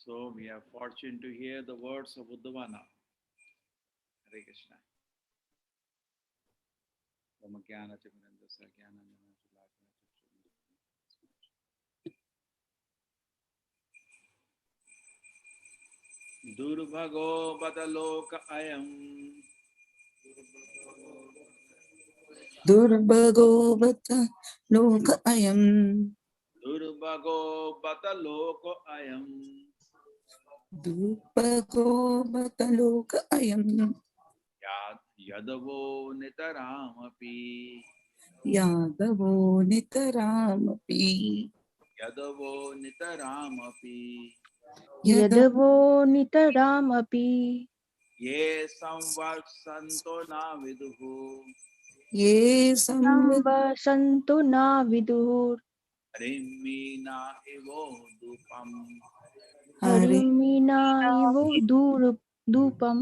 So we are fortunate to hear the words of Uddhava now. Hare Krishna. Durvago Badaloka Ayam. Durbago Bata Loka Ayam. Durvago Badaloko Ayam. Durbago Bata Loka Ayam. Yadavo Nitaramapi. Yadavo Nitaramapi. Yadavo Nitaramapi. Yadavo Nitaramapi. Ye Samvarsanto na Viduhu. Ye Samvid Samvasantu na vidur. Harimina Ivo Dupam. Hari Harimina ivo dupam.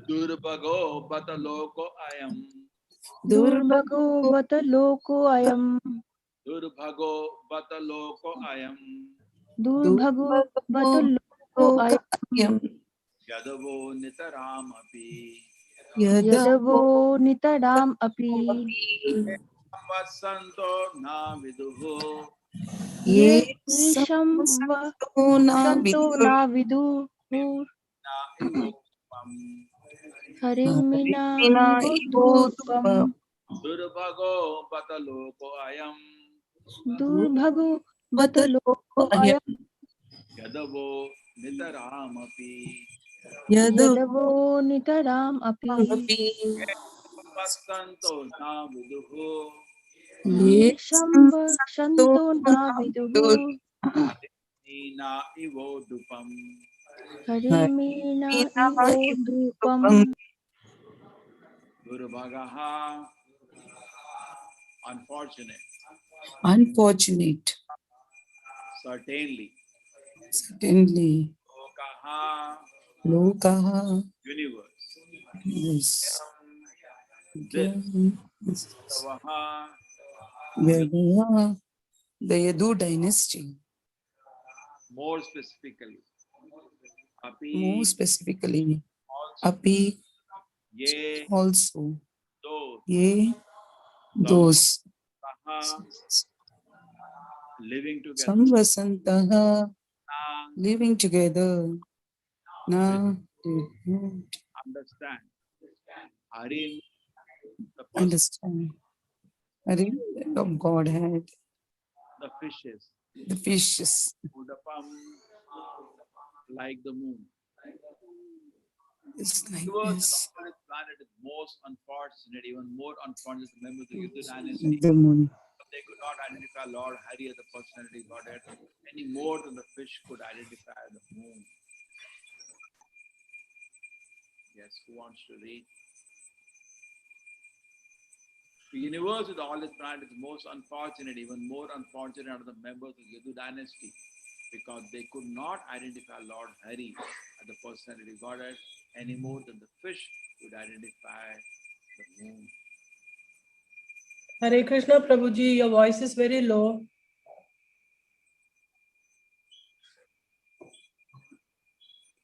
Durvago Bataloko Ayam. Durbago bataloko ayam. Durvago Bataloko Ayam. Durbhago bataloko Loka ayam. Ayam. Yadavo Nitaramapi. Yadavo nitaram api. Samvarsanto na Viduhu. Ye Ye shamba Samvasanto na santo Vidur. na vidur. Na Ivo Dupam. Harimina Harimina ivo Ivo Dupam. dupam. Durvago Bataloko Ayam. Durbhago bataloko Bataloko Ayam. ayam. Yadavo Nitaramapi. Yadavo nitaram api. Samvarsanto na Viduhu. Ye Ye shamba Samvasanto santo na na Vidur. viduhu. Nina Ivo Dupam. Harimina Harimina ivo Ivo Dupam. dupam. Durvagaha. Unfortunate. Unfortunate. Certainly. Certainly. Lokaha. Lokaha. Universe. Yes. This. Yes. Tavaha. Yadava. The Yadu dynasty. More specifically. More Api. specifically, Also. Api Ye. also. Those. Ye those. Tavaha. Living together. Samvasantaha. Na. Living together. Now did not Understand. Harim. The person. understand. Hari of Godhead. The fishes. The fishes. Udapam. Like the moon. It's like Universe this. on this planet is most unfortunate, even more unfortunate than members of the Yudhu dynasty. The moon. They could not identify Lord Hari as the personality Godhead any more than the fish could identify the moon. Yes, who wants to read? The universe with all its planets is most unfortunate, even more unfortunate are the members of the Yudhu dynasty, because they could not identify Lord Hari as the personality Godhead any more than the fish could identify the moon. Hare Krishna Prabhuji, your voice is very low.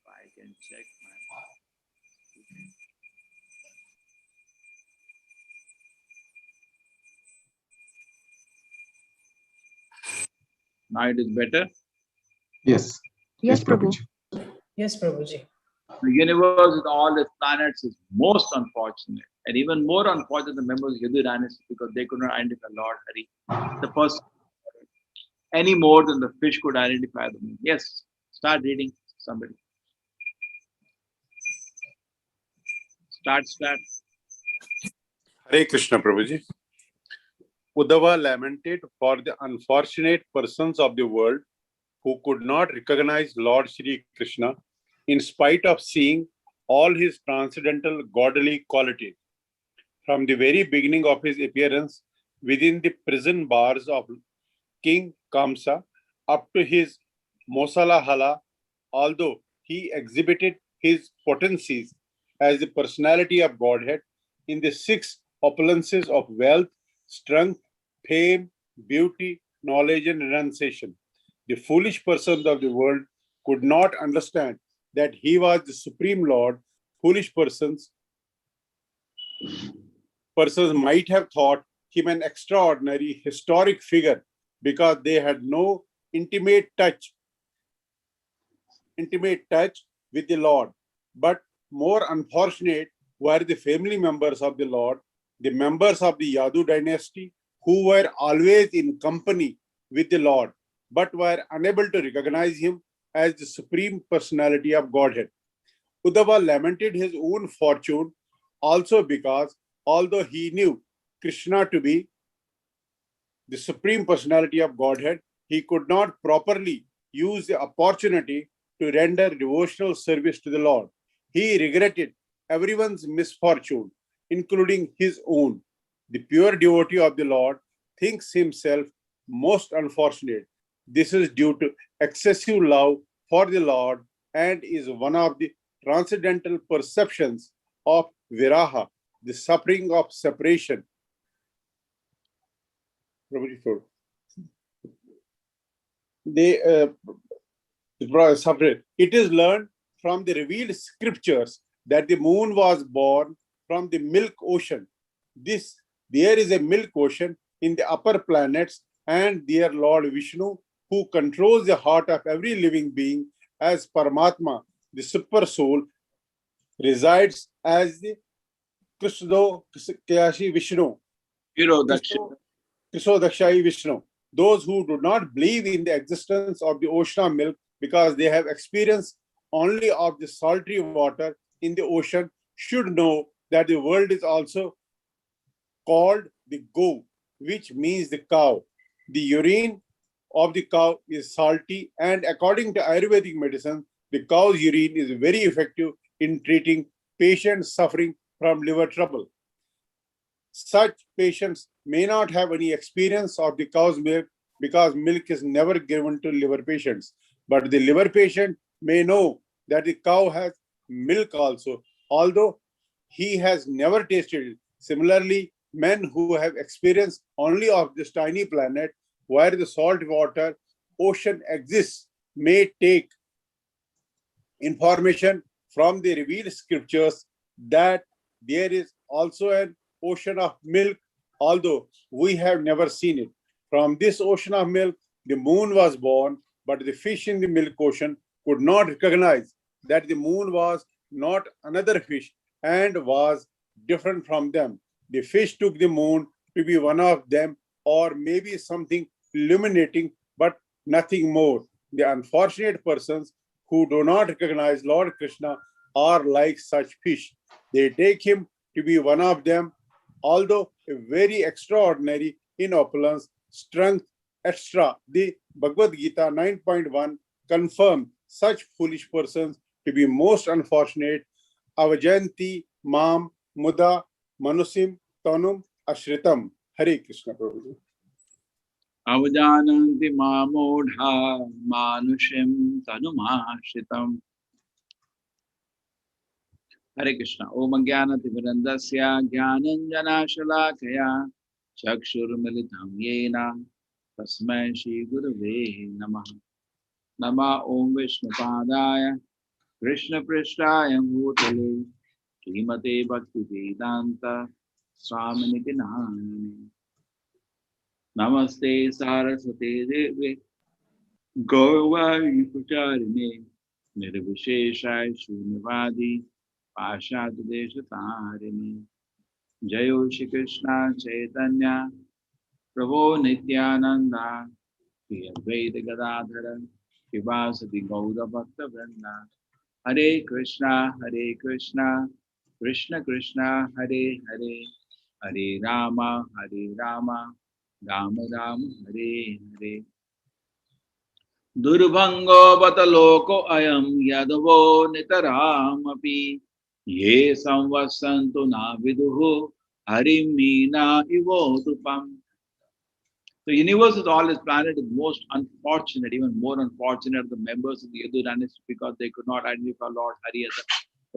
I can check my. Now it is better. Yes. Yes, Prabhu. Yes, Prabhuji. The universe with all its planets is most unfortunate, and even more unfortunate the members of Hindu dynasty because they could not identify Lord Hari, the person, any more than the fish could identify the moon. Yes, start reading somebody. Start. Hare Krishna Prabhuji. Uddhava lamented for the unfortunate persons of the world who could not recognize Lord Shri Krishna in spite of seeing all his transcendental godly qualities. From the very beginning of his appearance within the prison bars of King Kamsa up to his Mosalahala, although he exhibited his potencies as the personality of Godhead in the six opulences of wealth, strength, fame, beauty, knowledge, and renunciation, the foolish persons of the world could not understand that he was the Supreme Lord, foolish persons might have thought him an extraordinary historic figure because they had no intimate touch with the Lord. But more unfortunate were the family members of the Lord, the members of the Yadu dynasty, who were always in company with the Lord, but were unable to recognize him as the Supreme Personality of Godhead. Uddhava lamented his own fortune also because, although he knew Krishna to be the Supreme Personality of Godhead, he could not properly use the opportunity to render devotional service to the Lord. He regretted everyone's misfortune, including his own. The pure devotee of the Lord thinks himself most unfortunate. This is due to excessive love for the Lord and is one of the transcendental perceptions of viraha, the suffering of separation. It is learned from the revealed scriptures that the moon was born from the milk ocean. There is a milk ocean in the upper planets, and their Lord Vishnu, who controls the heart of every living being as Paramatma, the super soul, resides as the Krishodakshayi Vishnu. Krishodakshayi Vishnu. Those who do not believe in the existence of the ocean of milk because they have experienced only of the salty water in the ocean should know that the world is also called the go, which means the cow. The urine of the cow is salty, and according to Ayurvedic medicine, the cow's urine is very effective in treating patients suffering from liver trouble. Such patients may not have any experience of the cow's milk because milk is never given to liver patients. But the liver patient may know that the cow has milk also, although he has never tasted it. Similarly, men who have experience only of this tiny planet where the salt water ocean exists may take information from the revealed scriptures that there is also an ocean of milk, although we have never seen it. From this ocean of milk, the moon was born, but the fish in the milk ocean could not recognize that the moon was not another fish and was different from them. The fish took the moon to be one of them, or maybe something illuminating, but nothing more. The unfortunate persons who do not recognize Lord Krishna are like such fish. They take him to be one of them, although a very extraordinary in opulence, strength, etc. The Bhagavad Gita 9.1 confirms such foolish persons to be most unfortunate. Avajanti mam muda manusim tanum ashritam. Hare Krishna Prabhuji. Avajananti mamodha manushim tanumashritam. Hare Krishna. Om Jnanati Virandasya Jnananjana Shalakaya Chakshurmilitam Yena Tasmai Shri Gurave Namah. Nama Om Vishnu Padaya Krishna Prishtaya Bhutale Srimate Bhakti Vedanta Swaminiti Namine. Namaste Saraswate Devi Gauravari Pucharine Nirvisheshai Shunyavadi Pashad Deshatarine. Jayo Shri Krishna Chaitanya Prabhu Nityananda Shri Advaita Gadadhara Shivasati Gauda Bhakta Vrinda. Hare Krishna Krishna Krishna Hare Hare Hare Rama Rama Rama Hare Hare. Durbhango Bataloko Ayam Yadavo Nitaramapi Ye Samvasantu Na Viduhu Harimina Ivotupam. The universe is all this planet is most unfortunate, even more unfortunate, the members of the Yadu dynasty because they could not identify Lord Hari as a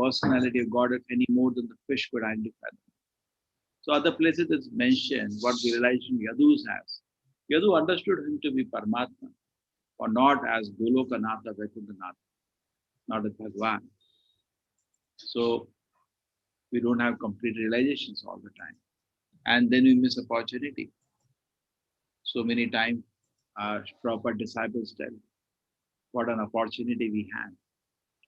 personality of God any more than the fish could identify them. So other places it's mentioned what the relation Yadus has. Yadu understood him to be Paramatma. or not as Golokanatha, Vaikunthanatha, not as Bhagwan. So we don't have complete realizations all the time. And then we miss opportunity. So many times our proper disciples tell, what an opportunity we have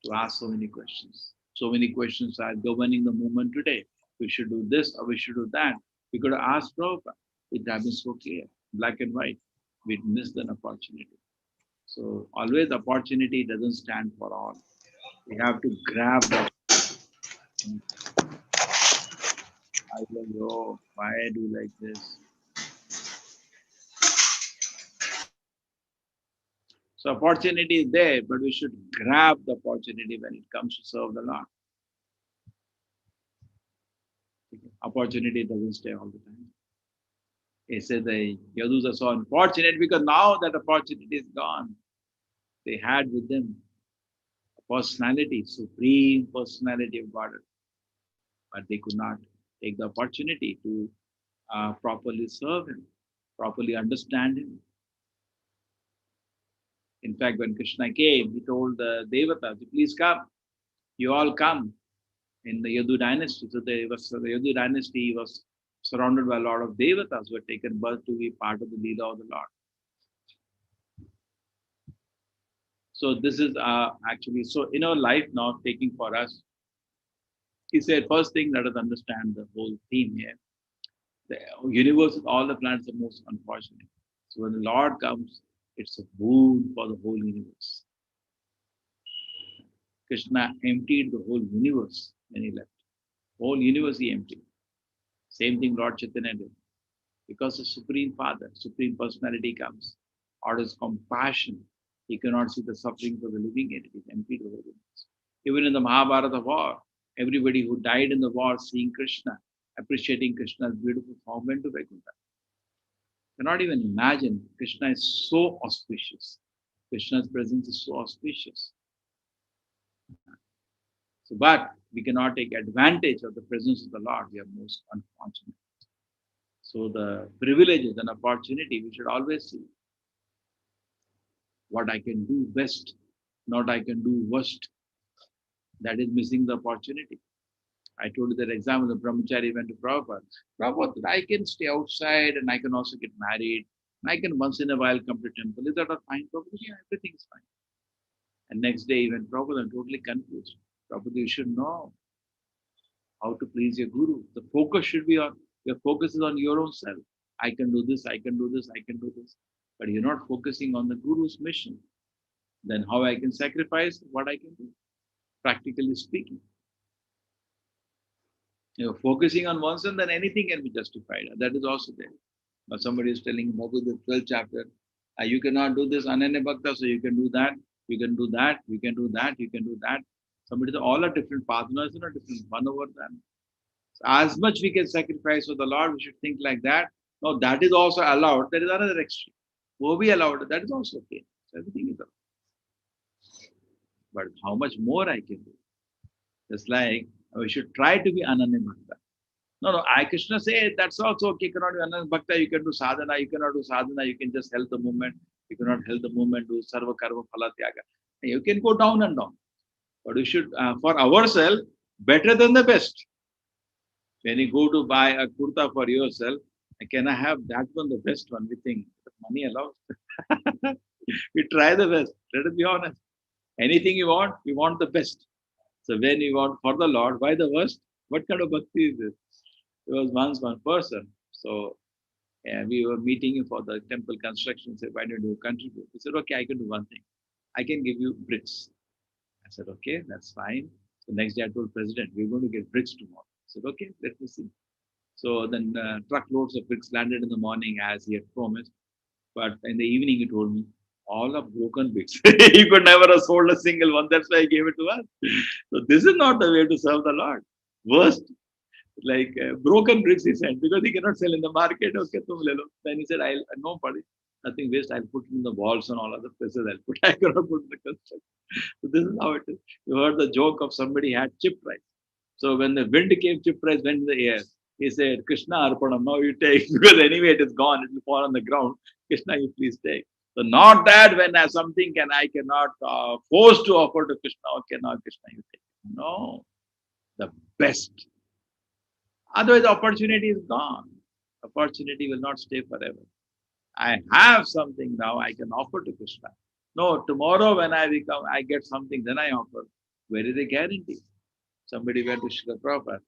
to ask so many questions. So many questions are governing the movement today. We should do this or we should do that. We could ask Prabhupada. It has been so clear, black and white. We missed an opportunity. So always opportunity doesn't stand for all. We have to grab that. I go, yo, why I do like this? So opportunity is there, but we should grab the opportunity when it comes to serve the Lord. Opportunity doesn't stay all the time. He said the Yadus are so unfortunate because now that opportunity is gone. They had with them a personality, supreme personality of God, but they could not take the opportunity to properly serve Him, properly understand Him. In fact, when Krishna came, he told the Devatas, please come, you all come in the Yadu dynasty. So the Yadu dynasty was surrounded by a lot of Devatas who had taken birth to be part of the Leela of the Lord. So this is actually, so in our life now, taking for us, he said, first thing, let us understand the whole theme here. The universe with all the planets are most unfortunate. So when the Lord comes, it's a boon for the whole universe. Krishna emptied the whole universe when he left. Whole universe he emptied. Same thing Lord Chaitanya did. Because the Supreme Father, Supreme Personality comes, out of his compassion, he cannot see the sufferings of the living entities, emptied the whole universe. Even in the Mahabharata war, everybody who died in the war seeing Krishna, appreciating Krishna's beautiful form went to Vaikuntha. Cannot even imagine. Krishna is so auspicious. Krishna's presence is so auspicious. So, but we cannot take advantage of the presence of the Lord. We are most unfortunate. So the privileges and opportunity we should always see. What I can do best, not I can do worst. That is missing the opportunity. I told you that example, the brahmachari went to Prabhupada. Prabhupada, I can stay outside and I can also get married. And I can once in a while come to temple. Is that all fine, Prabhupada? Yeah, everything is fine. And next day he went, Prabhupada, I'm totally confused. Prabhupada, you should know how to please your guru. The focus should be on, your focus is on your own self. I can do this, I can do this, I can do this. But you're not focusing on the guru's mission. Then how I can sacrifice what I can do, practically speaking. You're focusing on oneself, then anything can be justified. That is also there. But somebody is telling Bhagavad the 12th chapter, you cannot do this Ananya Bhakta, so you can do that, you can do that, you can do that, you can do that. Somebody says all are different paths. No, it's not different, one over them. So as much we can sacrifice for the Lord, we should think like that. No, that is also allowed. There is another extreme. Will be allowed, that is also okay. So everything is allowed. But how much more I can do? Just like we should try to be Ananya Bhakta. No, I Krishna say that's also okay. You cannot do Ananya Bhakta, you can do sadhana, you cannot do sadhana, you can just help the movement, you cannot help the movement, do sarva karma phala tyaga. You can go down and down. But we should, for ourselves, better than the best. When you go to buy a kurta for yourself, can I have that one, the best one? We think, money allows. We try the best. Let us be honest. Anything you want, we want the best. So when you want for the Lord, why the worst? What kind of bhakti is this? There was once one person. So we were meeting him for the temple construction. He said, why don't you contribute? He said, okay, I can do one thing. I can give you bricks. I said, okay, that's fine. So next day I told President, we're going to get bricks tomorrow. I said, okay, let me see. So then truckloads of bricks landed in the morning as he had promised. But in the evening he told me, all are broken bricks. He could never have sold a single one. That's why he gave it to us. So this is not the way to serve the Lord. Worst, like broken bricks he said, because he cannot sell in the market. Okay, then he said, I'll no buddy, nothing waste. I'll put it in the walls and all other places. I cannot put in the construction. So this is how it is. You heard the joke of somebody had chip rice. So when the wind came, chip rice went in the air. He said, Krishna Arpanam, now you take, because anyway it is gone, it will fall on the ground. Krishna, you please take. So not that when something I cannot force to offer to Krishna, okay, now Krishna, you take it. No, the best. Otherwise, opportunity is gone. Opportunity will not stay forever. I have something now I can offer to Krishna. No, tomorrow when I get something, then I offer. Where is the guarantee? Somebody went to Srila Prabhupada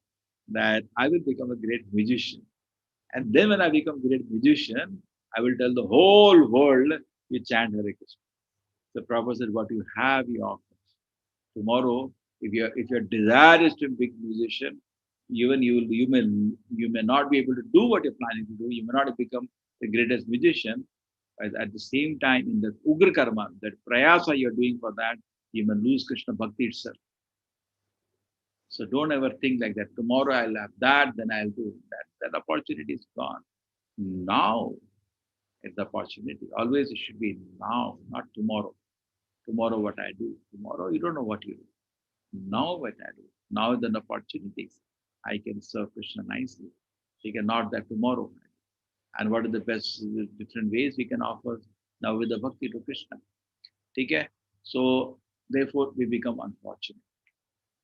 that I will become a great musician. And then when I become a great musician, I will tell the whole world you chant Hare Krishna. The Prabhupada said, what you have, you offer. Tomorrow, if your desire is to be a musician, even you may not be able to do what you're planning to do. You may not become the greatest musician. But at the same time, in the Ugra Karma, that prayasa you're doing for that, you may lose Krishna Bhakti itself. So don't ever think like that. Tomorrow I'll have that, then I'll do that. That opportunity is gone. Now is the opportunity. Always it should be now, not tomorrow. Tomorrow what I do. Tomorrow you don't know what you do. Now what I do. Now is an opportunity. I can serve Krishna nicely. We cannot that tomorrow. And what are the best different ways we can offer now with the bhakti to Krishna? Okay? So therefore we become unfortunate.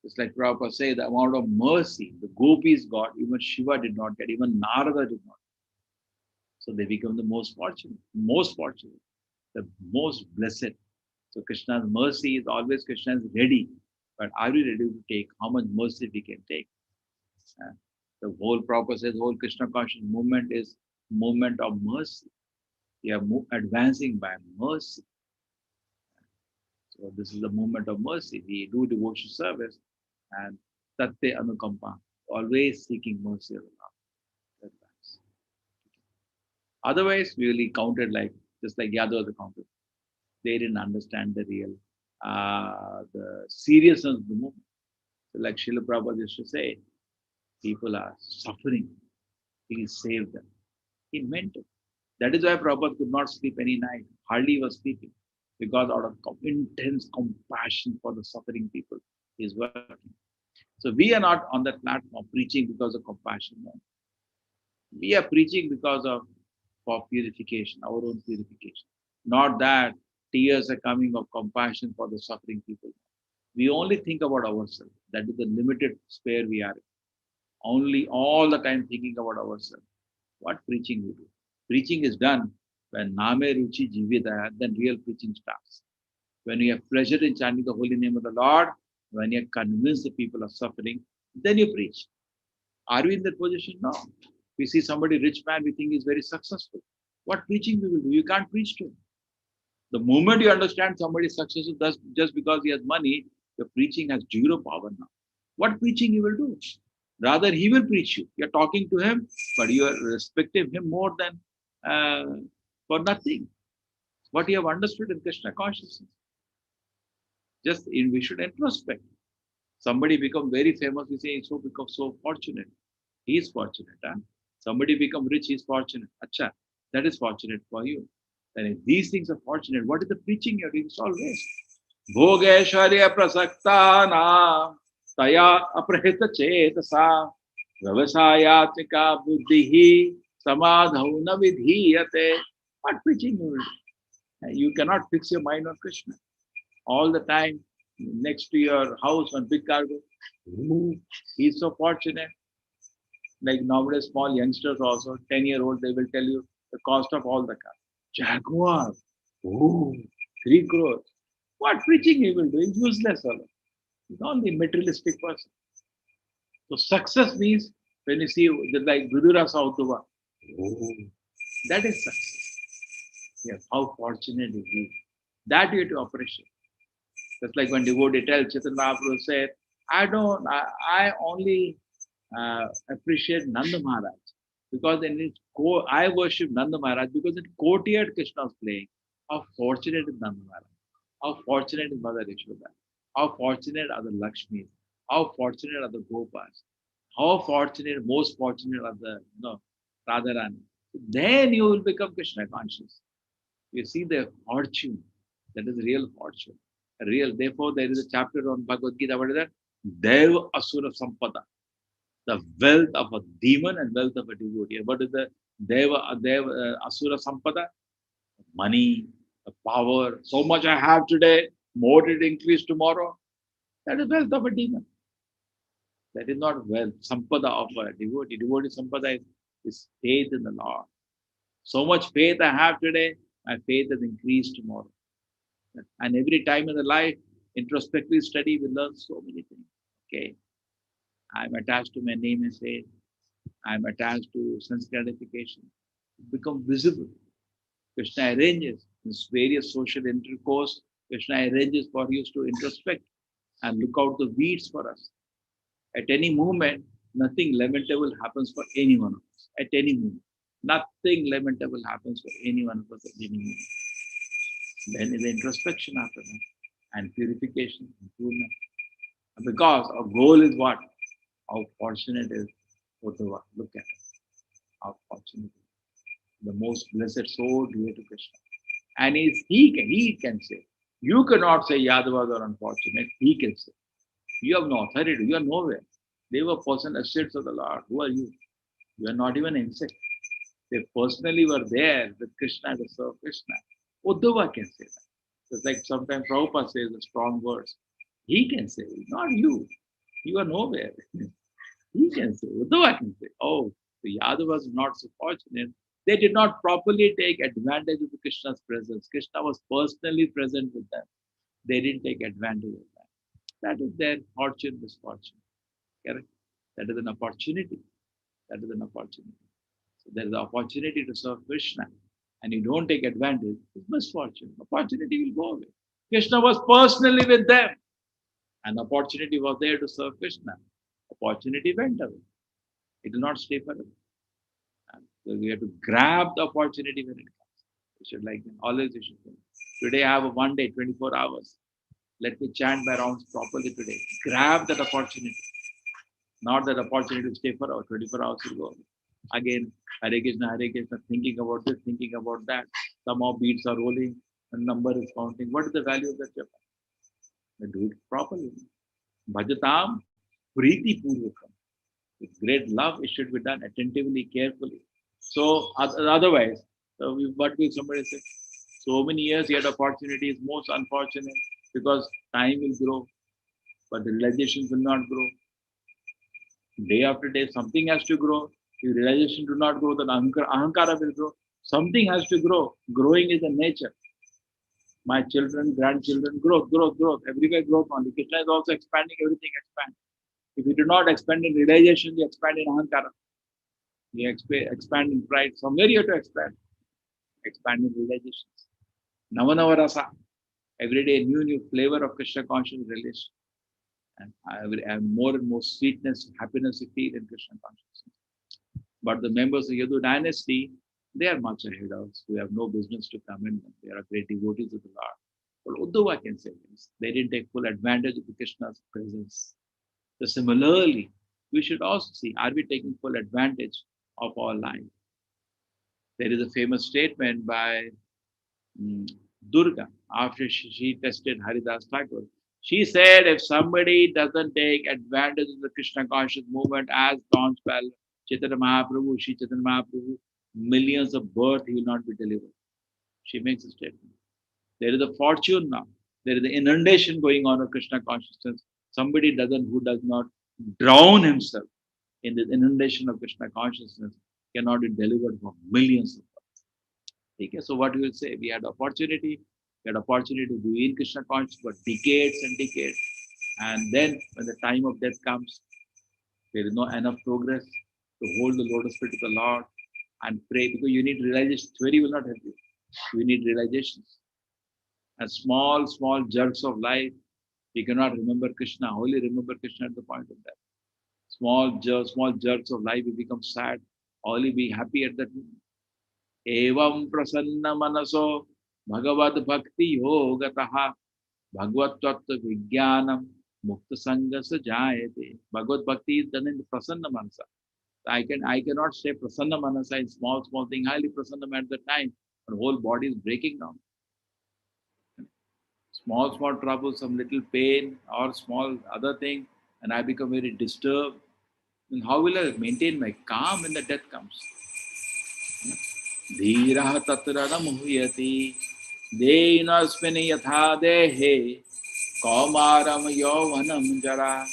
It's like Prabhupada say, the amount of mercy the gopis got, even Shiva did not get, even Narada did not. So they become the most fortunate, the most blessed. So Krishna's mercy is always Krishna is ready. But are we ready to take how much mercy we can take? The whole Prabhupada says, whole Krishna conscious movement is movement of mercy. We are advancing by mercy. So this is the movement of mercy. We do devotional service and Tatya Anukampa, always seeking mercy of Allah. Otherwise, we will be counted like, just like Yadavas are counted. They didn't understand the real, the seriousness of the movement. So like Srila Prabhupada used to say, people are suffering. Please save them. He meant it. That is why Prabhupada could not sleep any night. Hardly was sleeping. Because out of intense compassion for the suffering people, he is working. So we are not on that platform preaching because of compassion. No. We are preaching because of for purification, our own purification. Not that tears are coming of compassion for the suffering people. We only think about ourselves. That is the limited sphere we are in. Only all the time thinking about ourselves. What preaching we do? Preaching is done when Name Ruchi Jivita, then real preaching starts. When you have pleasure in chanting the holy name of the Lord, when you convince the people of suffering, then you preach. Are we in that position? No. We see somebody rich man, we think he's very successful. What preaching we will do? You can't preach to him. The moment you understand somebody is successful just because he has money, the preaching has zero power now. What preaching he will do? Rather, he will preach you. You're talking to him, but you are respecting him more than for nothing. What you have understood in Krishna consciousness. We should introspect. Somebody become very famous, we say, so become so fortunate. He is fortunate. Huh? Somebody become rich, he is fortunate. Acha, that is fortunate for you. And if these things are fortunate, what is the preaching you're doing? It's all waste. Bhogeshwarya prasaktana taya aprahita chetasa vyavasayatika buddhihi samadhauna vidhiyate. What preaching you will do? You cannot fix your mind on Krishna. All the time, next to your house, one big car goes, he's so fortunate. Like nowadays, small youngsters also, 10-year-old, they will tell you the cost of all the cars. Jaguar, 3 crores. What preaching he will do? It's useless. He's only materialistic person. So success means, when you see like Vidura Sautava, that is success. Yes, how fortunate is he. That you have to appreciate. Just like when devotee tells, Chaitanya Mahaprabhu said, I only appreciate Nanda Maharaj. Because in his I worship Nanda Maharaj because in courtyard Krishna was playing. How fortunate is Nanda Maharaj. How fortunate is Mother Yashoda. How fortunate are the Lakshmis. How fortunate are the Gopas. How fortunate, most fortunate are the Radharani. Then you will become Krishna conscious. You see the fortune. That is real fortune. Therefore, there is a chapter on Bhagavad Gita. What is that? Deva Asura Sampada. The wealth of a demon and wealth of a devotee. What is the Deva Asura Sampada? Money, the power, so much I have today, more it increase tomorrow. That is wealth of a demon. That is not wealth, sampada of a devotee. Devotee sampada is faith in the Lord. So much faith I have today, my faith has increased tomorrow. And every time in the life, introspectively study, we learn so many things. Okay, I'm attached to my name and say, I'm attached to sense gratification. Become visible. Krishna arranges this various social intercourse. Krishna arranges for you to introspect and look out the weeds for us. At any moment, nothing lamentable happens for any one of us. At any moment, nothing lamentable happens for any one of us at any moment. Then is the introspection after that, and purification, improvement. Because our goal is what? How fortunate is Uddhava. Look at it. How fortunate. The most blessed soul dear to Krishna. And he can say. You cannot say Yadavas are unfortunate. He can say. You have no authority. You are nowhere. They were personal assets of the Lord. Who are you? You are not even an insect. They personally were there with Krishna to serve Krishna. Uddhava can say that. It's like sometimes Prabhupada says the strong words. He can say, not you. You are nowhere. He can say, Uddhava can say, oh, the Yadavas are not so fortunate. They did not properly take advantage of Krishna's presence. Krishna was personally present with them. They didn't take advantage of that. That is their fortune, misfortune. Correct? That is an opportunity. That is an opportunity. So there is an opportunity to serve Krishna, and you don't take advantage, it's misfortune. Opportunity will go away. Krishna was personally with them, and the opportunity was there to serve Krishna. Opportunity went away. It will not stay forever. And so we have to grab the opportunity when it comes. We should always we should think. Today I have a one day, 24 hours. Let me chant my rounds properly today. Grab that opportunity. Not that opportunity to stay for 24 hours will go. Again, Hare Krishna, thinking about this, thinking about that. Somehow beats are rolling, and number is counting. What is the value of that japa? Do it properly. Bhajatam Priti Purvakam. With great love, it should be done attentively, carefully. So otherwise, what will somebody say? So many years you had opportunities, most unfortunate, because time will grow, but the realization will not grow. Day after day, something has to grow. If realization do not grow, then ahankara will grow. Something has to grow. Growing is the nature. My children, grandchildren, growth. Everywhere growth only. Krishna is also expanding, everything expands. If you do not expand in realization, you expand in ahankara. You expand in pride. Somewhere you have to expand. Expand in realizations. Navanava rasa. Every day, new flavor of Krishna conscious relation. And more and more sweetness, happiness you feel in Krishna consciousness. But the members of Yadu dynasty, they are much ahead of us. We have no business to come in. They are great devotees of the Lord. But Uddhava can say this. They didn't take full advantage of Krishna's presence. So similarly, we should also see, are we taking full advantage of our life? There is a famous statement by Durga after she tested Haridas Thakur. She said, if somebody doesn't take advantage of the Krishna conscious movement as Dawn's Bell, Chaitanya Mahaprabhu, Sri Chaitanya Mahaprabhu, millions of births he will not be delivered. She makes a statement. There is a fortune now. There is an inundation going on of Krishna consciousness. Somebody who does not drown himself in the inundation of Krishna consciousness cannot be delivered for millions of births. Okay, so what we will say? We had opportunity to be in Krishna consciousness for decades and decades. And then when the time of death comes, there is no enough progress to hold the lotus feet of the Lord and pray, because you need realization. Theory will not help you. You need realizations. And small jerks of life, we cannot remember Krishna, only remember Krishna at the point of death. Small jerks of life, we become sad, only be happy at that moment. Evam prasanna manaso bhagavad bhakti yogataha bhagavad tattva vijnanam mukta sangasa jayate. Bhagavad bhakti is done in the prasanna manasa. I cannot say prasanna manasa in small thing, highly prasanna at the time, but whole body is breaking down. Small trouble, some little pain or small other thing, and I become very disturbed. Then how will I maintain my calm when the death comes? Dhiraha tatrana muhyati. Deinasmini yatha dehe kaumaram yauvanam jara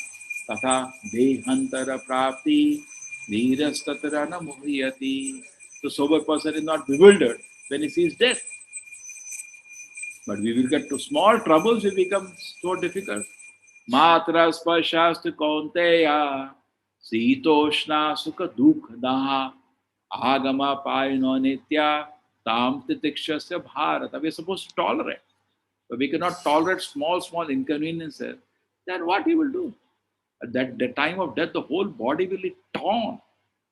tatha dehantara prapti dhirastatra na muhyati. The sober person is not bewildered when he sees death. But we will get to small troubles, it becomes so difficult. Matra spashastu kaunteya sitoshna sukha dukha daha agama payino nitya tam titikshasya bharata. We are supposed to tolerate. But we cannot tolerate small inconveniences. Then what he will do? At that the time of death, the whole body will be torn.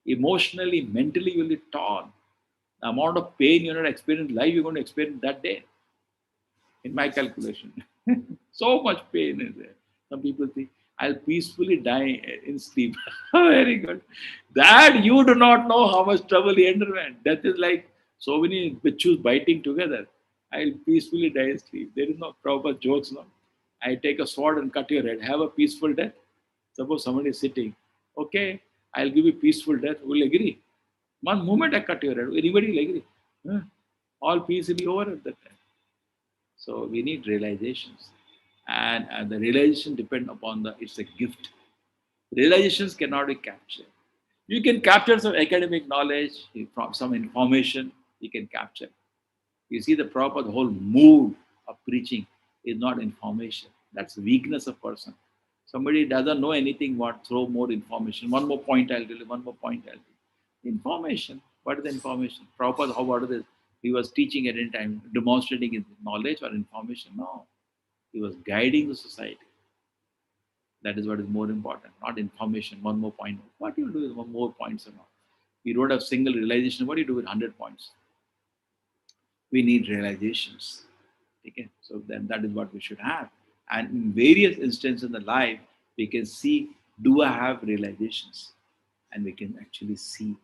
Emotionally, mentally will be torn. The amount of pain you're not experiencing life, you're going to experience that day. In my calculation. So much pain is there. Some people think, I'll peacefully die in sleep. Very good. That you do not know how much trouble he underwent. Death is like so many bichus biting together. I'll peacefully die in sleep. There is no proper jokes now. I take a sword and cut your head. Have a peaceful death. Suppose somebody is sitting. Okay, I'll give you peaceful death. Will agree. One moment I cut your head. Anybody will agree. Huh? All peace will be over at that time. So we need realizations, and the realization depend upon it's a gift. Realizations cannot be captured. You can capture some academic knowledge, from some information. You can capture. You see the whole mood of preaching is not information. That's the weakness of person. Somebody doesn't know anything, what throw more information. One more point I'll tell you. One more point I'll tell you. Information. What is the information? Prabhupada, how about this? He was teaching at any time, demonstrating his knowledge or information. No. He was guiding the society. That is what is more important, not information. One more point. What do you do with one more points or not? You don't have single realization. What do you do with 100 points? We need realizations. Okay? So then that is what we should have. And in various instances in the life, we can see, do I have realizations? And we can actually see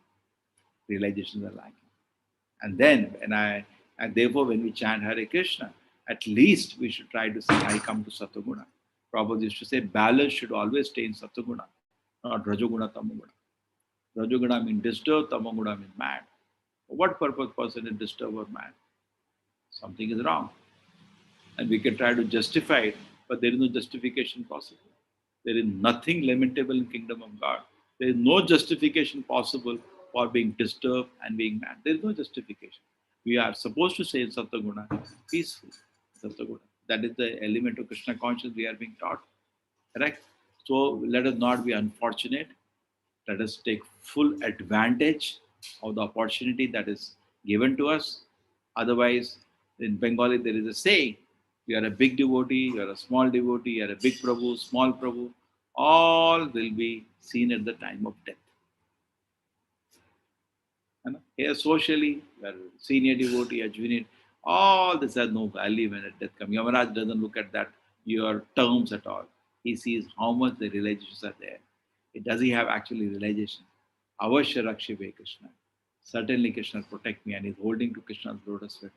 realizations are lacking. And then and therefore when we chant Hare Krishna, at least we should try to say, I come to Satoguna. Prabhupada used to say, balance should always stay in Satoguna, not Rajoguna, Tamoguna. Rajoguna means disturbed, Tamoguna means mad. For what purpose person is disturbed or mad? Something is wrong. And we can try to justify it, but there is no justification possible. There is nothing lamentable in kingdom of God. There is no justification possible for being disturbed and being mad. There is no justification. We are supposed to say in Sataguna, peaceful. Sataguna. That is the element of Krishna consciousness we are being taught. Correct? So let us not be unfortunate. Let us take full advantage of the opportunity that is given to us. Otherwise, in Bengali, there is a saying, you are a big devotee, you are a small devotee, you are a big Prabhu, small Prabhu, all will be seen at the time of death. Here socially, you are senior devotee, a junior, all this has no value when at death comes. Yamaraj doesn't look at that, your terms at all. He sees how much the realizations are there. Does he have actually realization? Avashya Rakshive Krishna. Certainly Krishna protect me, and he's holding to Krishna's lotus feet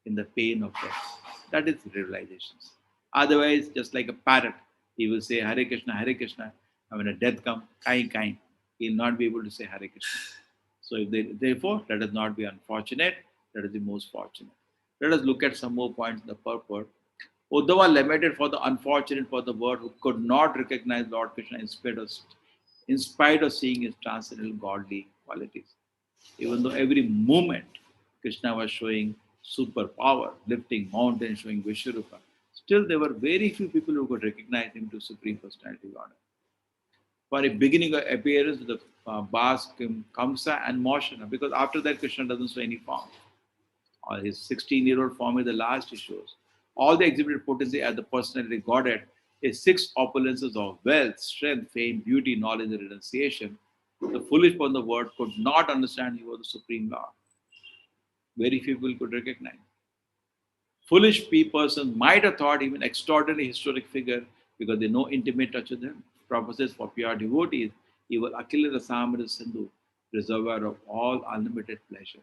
in the pain of death. That is realizations. Otherwise, just like a parrot, he will say Hare Krishna, Hare Krishna. And when a death comes, kind, he'll not be able to say Hare Krishna. So therefore, let us not be unfortunate. Let us be most fortunate. Let us look at some more points in the purport. Uddhava lamented for the unfortunate for the world who could not recognize Lord Krishna in spite of seeing his transcendental godly qualities. Even though every moment Krishna was showing superpower, lifting mountains, showing Vishwarupa, still there were very few people who could recognize him to Supreme Personality of Godhead. For a beginning appearance with the Bas, Kamsa and Moshana, because after that Krishna doesn't show any form. Or his 16-year-old form is the last he shows. All the exhibited potency as the personality Godhead, his six opulences of wealth, strength, fame, beauty, knowledge, and renunciation, the foolish upon the word could not understand he was the Supreme Lord. Very few people could recognize. Foolish persons might have thought him an extraordinary historic figure because they know intimate touch with him. Prabhupada says for pure devotees, he was Akhila Rasamrita Sindhu, reservoir of all unlimited pleasure.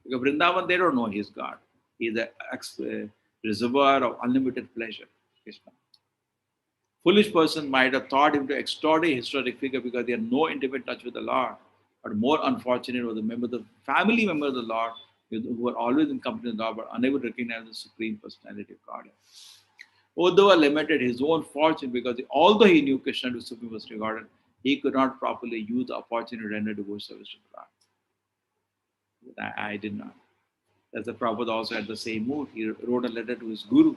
Because Vrindavan, they don't know he is God. He is a reservoir of unlimited pleasure. Krishna. Foolish person might have thought him to extraordinary historic figure because they had no intimate touch with the Lord. But more unfortunate was the family member of the Lord who are always in company of the Lord but unable to recognize the Supreme Personality of Godhead. Uddhava lamented his own fortune because although he knew Krishna to be Supreme Personality of Godhead, he could not properly use the opportunity to render devotional service to the Lord. I did not. That's the Prabhupada also had the same mood. He wrote a letter to his guru.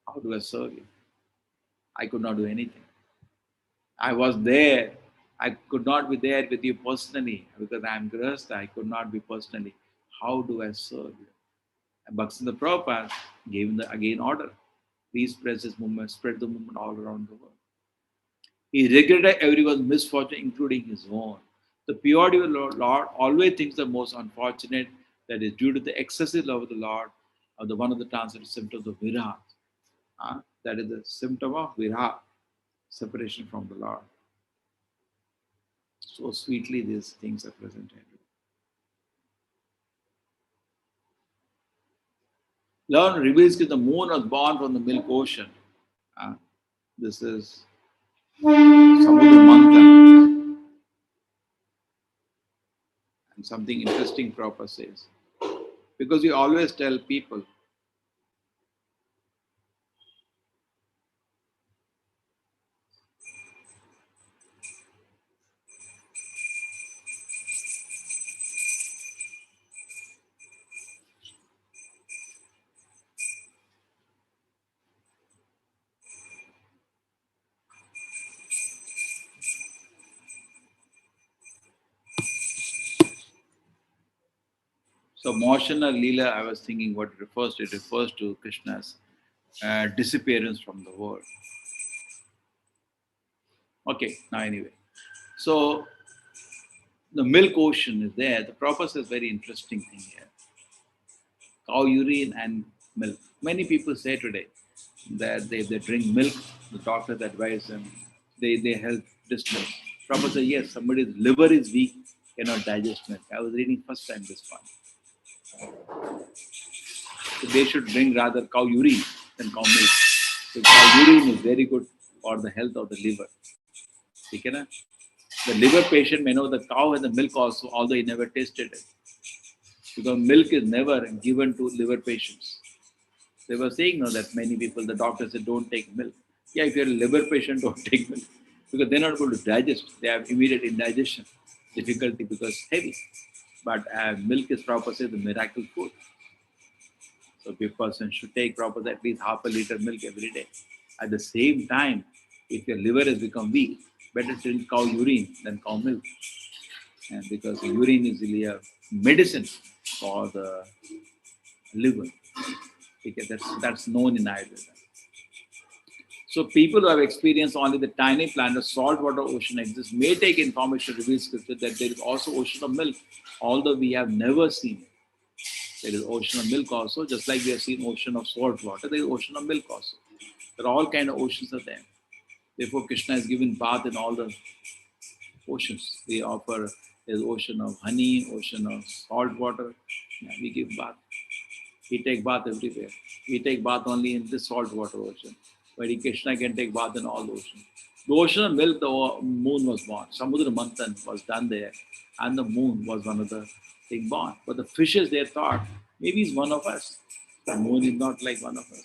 How do I serve you? I could not do anything. I was there. I could not be there with you personally because I am grahastha. I could not be personally. How do I serve you? And Bhaktivinoda Prabhupada gave him the again order. Please spread this movement, spread the movement all around the world. He regretted everyone's misfortune, including his own. The pure devotee Lord always thinks the most unfortunate that is due to the excessive love of the Lord, or the one of the translated symptoms of viraha. That is the symptom of viraha, separation from the Lord. So sweetly these things are presented. Lord reveals that the moon was born from the milk ocean. This is Samudra Manthan. And something interesting Prabhupada says. Because we always tell people, so Moshana Leela, I was thinking what it refers to. It refers to Krishna's disappearance from the world. Okay, now anyway. So the milk ocean is there. The Prabhupada says very interesting thing here. Cow urine and milk. Many people say today that they drink milk, the doctors advise them, they help distress. Prabhupada says, yes, somebody's liver is weak, cannot digest milk. I was reading first time this one. So they should drink rather cow urine than cow milk. So cow urine is very good for the health of the liver. Okay, na? The liver patient may know the cow has the milk also, although he never tasted it. Because milk is never given to liver patients. They were saying no, that many people, the doctor said, don't take milk. Yeah, if you're a liver patient, don't take milk. Because they're not able to digest. They have immediate indigestion difficulty because it's heavy. But milk is proper, say, the miracle food. So a person should take proper at least half a liter milk every day. At the same time, if your liver has become weak, better drink cow urine than cow milk. And because urine is really a medicine for the liver. Okay, that's known in Ayurveda. So people who have experienced only the tiny planet of saltwater ocean exists may take information revealed scripture that there is also ocean of milk, although we have never seen it. There is ocean of milk also, just like we have seen ocean of salt water, there is ocean of milk also. There are all kind of oceans are there. Therefore, Krishna is given bath in all the oceans. We offer, there's ocean of honey, ocean of salt water. Yeah, we give bath. We take bath everywhere. We take bath only in this saltwater ocean. But Krishna can take bath in all the oceans. The ocean of milk, the moon was born. Samudra Manthan was done there. And the moon was one of the things born. But the fishes, they thought, maybe it's one of us. The moon is not like one of us.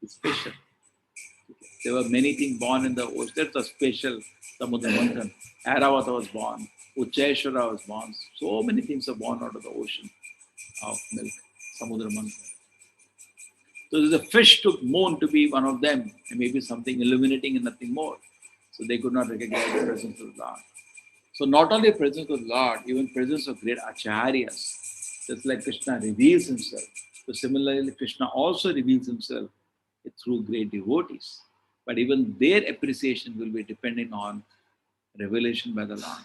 It's special. There were many things born in the ocean. That's a special Samudra Manthan. Airavata was born. Ucheshwara was born. So many things are born out of the ocean of milk. Samudra Manthan. So the fish took moon to be one of them, and maybe something illuminating and nothing more. So they could not recognize the presence of the Lord. So not only presence of the Lord, even presence of great acharyas, just like Krishna reveals himself. So similarly, Krishna also reveals himself through great devotees. But even their appreciation will be depending on revelation by the Lord.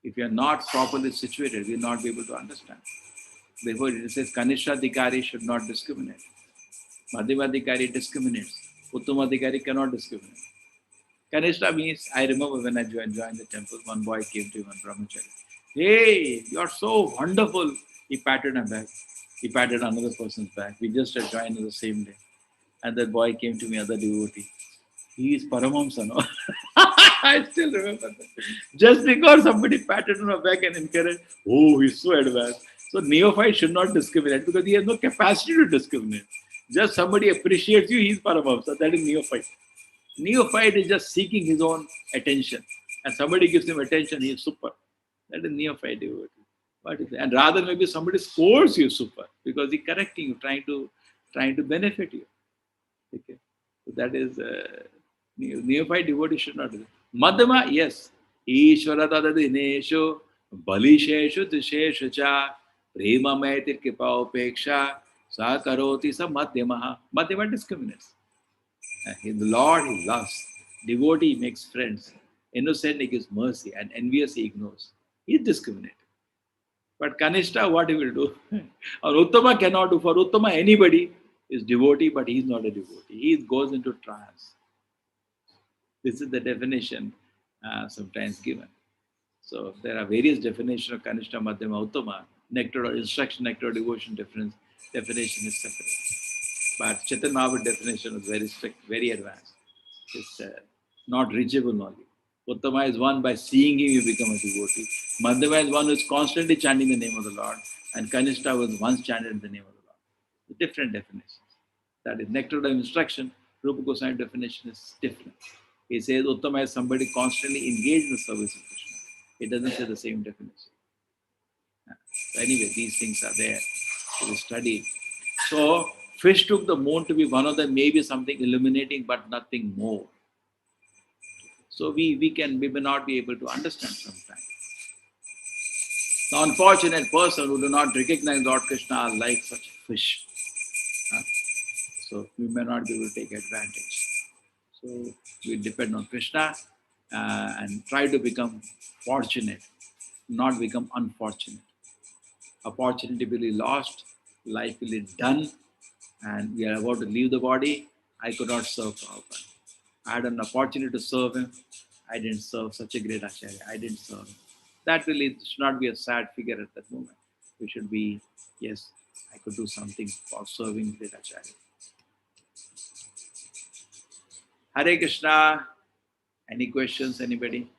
If you are not properly situated, we will not be able to understand. Therefore, it says Kanishadhikari should not discriminate. Madhyadhikari discriminates. Uttamadhikari cannot discriminate. Kanishta means, I remember when I joined the temple, one boy came to me, one brahmachari. Hey, you are so wonderful. He patted my back. He patted another person's back. We just had joined on the same day. And that boy came to me, other devotee. He is Paramahamsa, no? I still remember that. Just because somebody patted on my back and encouraged, oh, he's so advanced. So neophyte should not discriminate because he has no capacity to discriminate. Just somebody appreciates you, he's Paramahamsa. That is neophyte. Neophyte is just seeking his own attention. And somebody gives him attention, he is super. That is neophyte devotee. What is that? And rather maybe somebody scores you super because he's correcting you, trying to benefit you. Okay. So that is neophyte devotee should not do that. Madhyama, yes. Ishvara tadadineshu balisheshu disheshu cha prema maiti kripa upeksha sa karoti sa madhyamaha. Madhyama discriminates. The Lord he loves. Devotee makes friends. Innocent he gives mercy and envious he ignores. He is discriminating. But Kanishta, what he will do? Or Uttama cannot do. For Uttama, anybody is devotee, but he is not a devotee. He goes into trance. This is the definition sometimes given. So there are various definitions of Kanishta, Madhyama, Uttama. Nectar or instruction, nectar or devotion definition is separate. But Chaitanya Mahaprabhu's definition is very strict, very advanced. It's not reachable only. Uttama is one by seeing him you become a devotee. Madhyama is one who is constantly chanting the name of the Lord. And Kanishta was once chanted the name of the Lord. The different definitions. That is nectar of instruction. Rupa Goswami's definition is different. He says Uttama is somebody constantly engaged in the service of Krishna. It doesn't say the same definition. So anyway, these things are there to be studied. So fish took the moon to be one of them, maybe something illuminating, but nothing more. So we may not be able to understand sometimes. The unfortunate person who do not recognize Lord Krishna are like such fish. So we may not be able to take advantage. So we depend on Krishna and try to become fortunate, not become unfortunate. Opportunity will be lost, life will be done, and we are about to leave the body. I could not serve Prabhupada. I had an opportunity to serve him. I didn't serve such a great Acharya. I didn't serve him. That really should not be a sad figure at that moment. We should be, yes, I could do something for serving great Acharya. Hare Krishna. Any questions, anybody?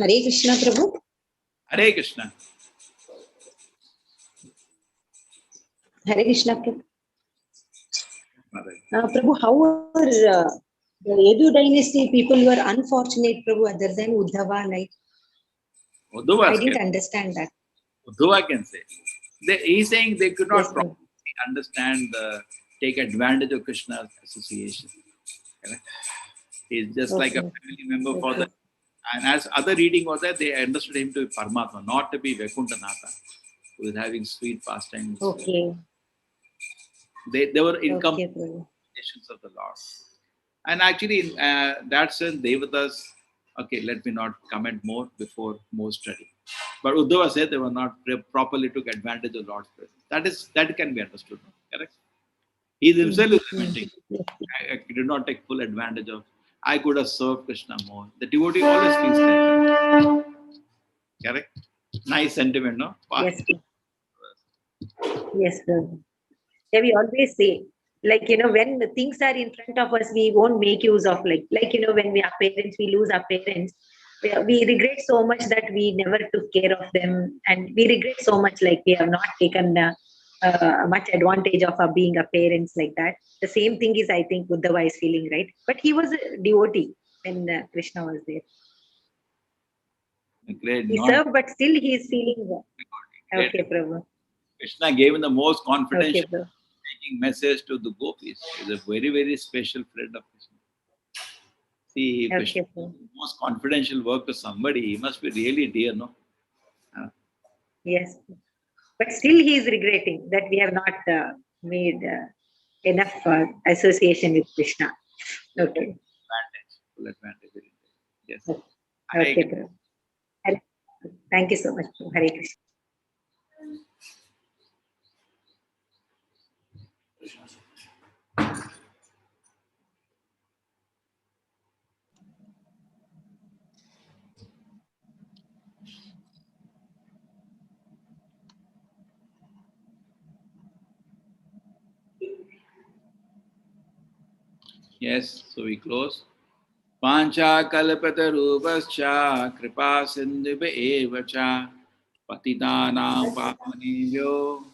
Hare Krishna, Prabhu. Hare Krishna. Hare Krishna, Prabhu. Mother. Prabhu, how are the Yadu dynasty people who are unfortunate, Prabhu, other than Uddhava? Like, I didn't understand that. Uddhava can say. He's saying they could not Yes, properly understand take advantage of Krishna's association. Correct? He's just like a Okay. family member for Okay. them. And as other reading was that they understood him to be Paramatma, not to be Vaikunthanatha, who is having sweet pastimes. Okay. They were incomplete Okay, Prabhu. of the Lord. And actually, in that sense, Devatas, okay, let me not comment more before more study. But Uddhava said they were not properly took advantage of Lord's presence. That can be understood, correct? He himself is lamenting. I did not take full advantage of. I could have served Krishna more. The devotee always feels like that. Correct? Nice sentiment, no? Yes, Prabhu. Yes, Prabhu. Yeah, we always say, like, when the things are in front of us, we won't make use of, like, when we are parents, we lose our parents. We regret so much that we never took care of them. And we regret so much, like, we have not taken much advantage of our being a parents like that. The same thing is, I think, Uddhava is feeling, right? But he was a devotee when Krishna was there. Great. He served, but still he is feeling. Great. Okay, Prabhu. Krishna gave him the most confidential Okay, Prabhu. message to the gopis. He's a very, very special friend of Krishna. See, Krishna Okay, Prabhu. most confidential work to somebody, he must be really dear, no? Yes. But still he is regretting that we have not made enough association with Krishna. Okay. Full advantage. Yes. Okay, Prabhu. Thank you so much, Prabhu. Hare Krishna. Yes, so we close. Pancha kalpatarubhascha kripa sindhube evacha patitanam pavanebhyo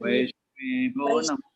vaishnavevo